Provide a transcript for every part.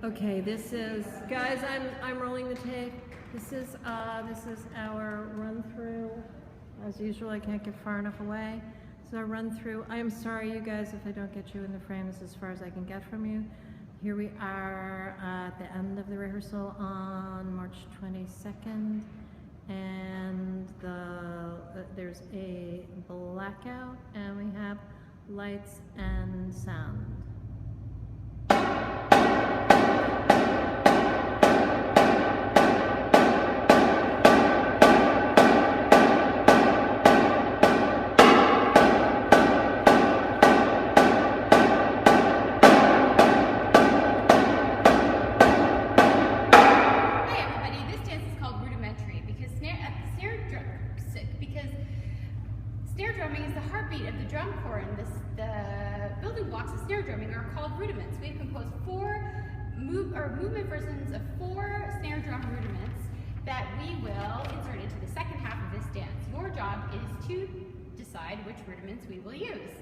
Okay, this is, guys, I'm rolling the tape. This is our run through. As usual, I can't get far enough away. So run through. I am sorry, you guys, if I don't get you in the frame. This is as far as I can get from you. Here we are at the end of the rehearsal on March 22nd, and there's a blackout, and we have lights and sound. Snare drumming is the heartbeat of the drum corps, and the building blocks of snare drumming are called rudiments. We've composed movement versions of 4 snare drum rudiments that we will insert into the second half of this dance. Your job is to decide which rudiments we will use.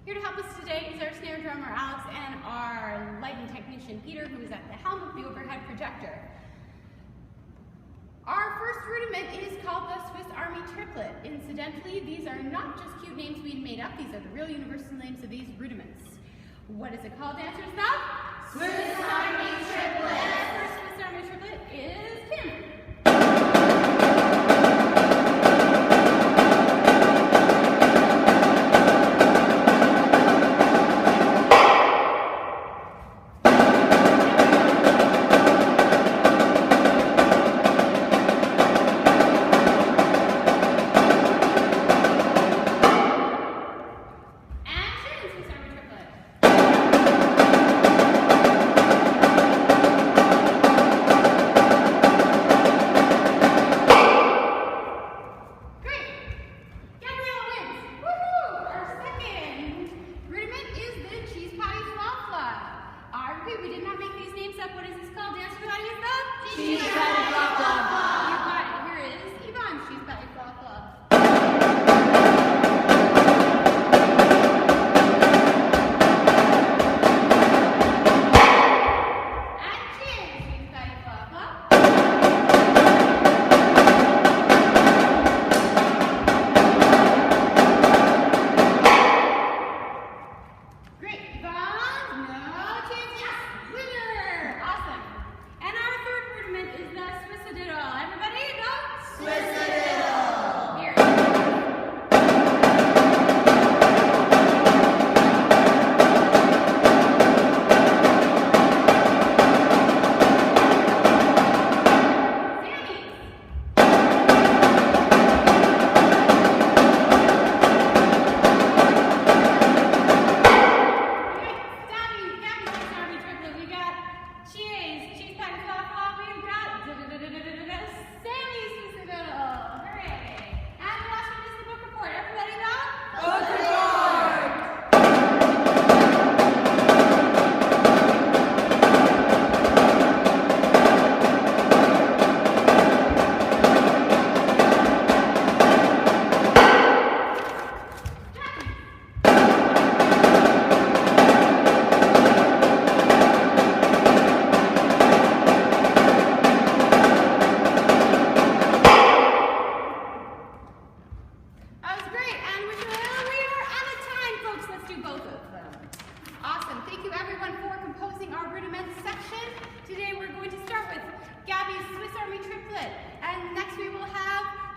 Here to help us today is our snare drummer Alex and our lighting technician Peter, who is at the helm of the overhead projector. Our first rudiment is called the Swiss Army Triplet. Incidentally, these are not just cute names we made up, these are the real universal names of these rudiments. What is it called, dancers? The Swiss Army Triplet. The first Swiss Army Triplet is Kim. We did not make these names up. What is this called? Dance for audience though? Cheese patty flop flop. You got it. Here it is. Yvonne's cheese patty flop flop.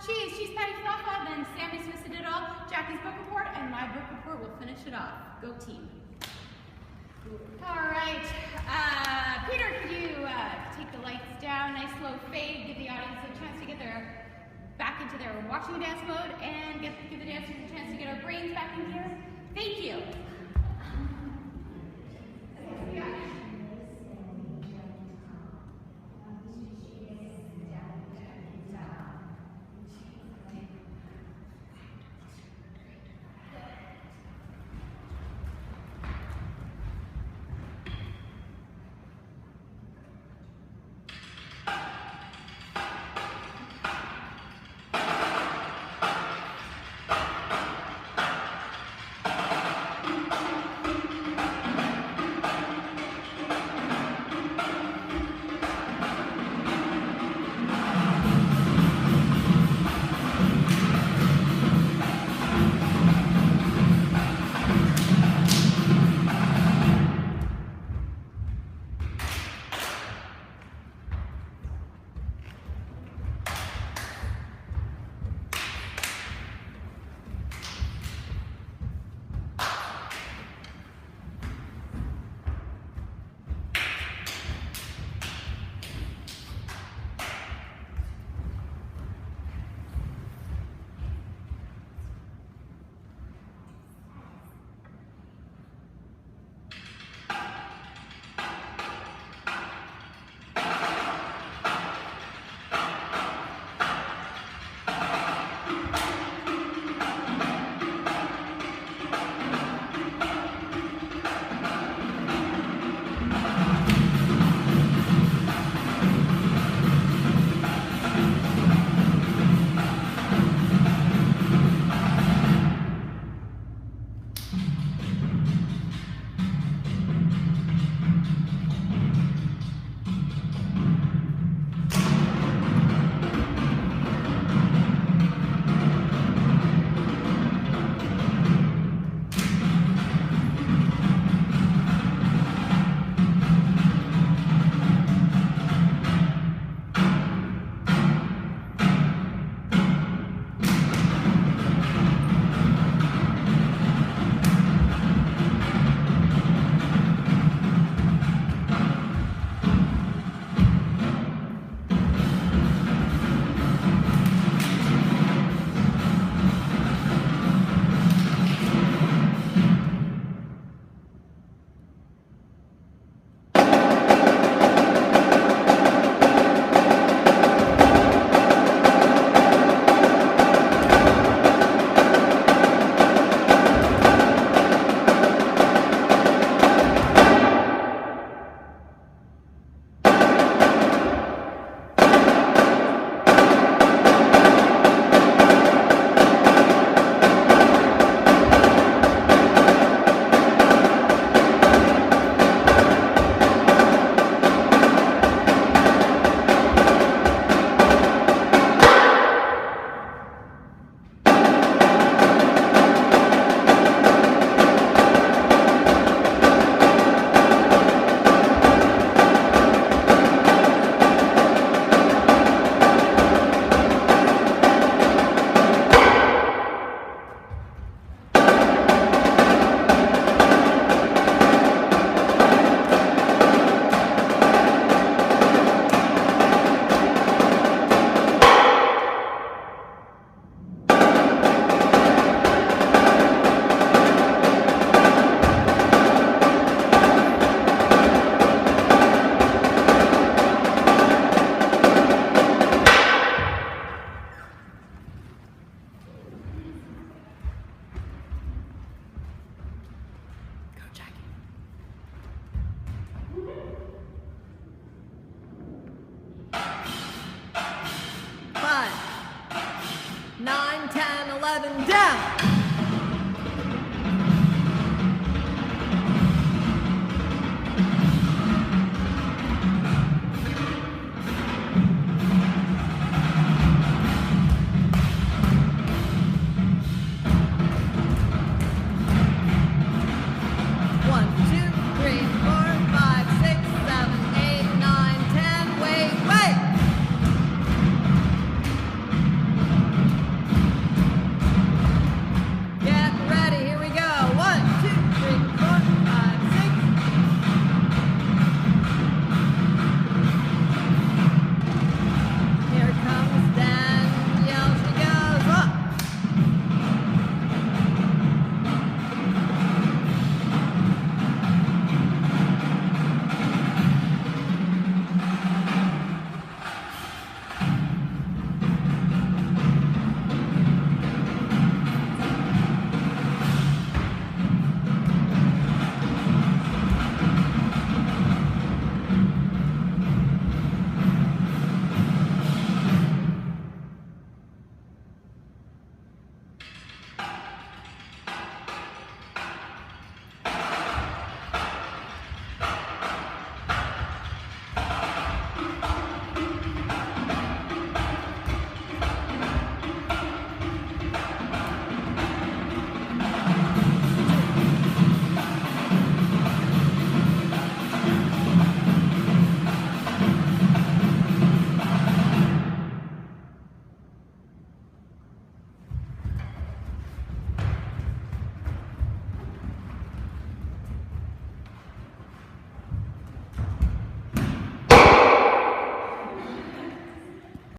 Chie, she's patty flop flop, then Sammy Swissadiddle, Jackie's book report, and my book report will finish it off. Go team. All right, Peter, could you take the lights down, nice slow fade, give the audience a chance to get back into their watching dance mode, and give the dancers a chance to get our brains back in gear. Thank you.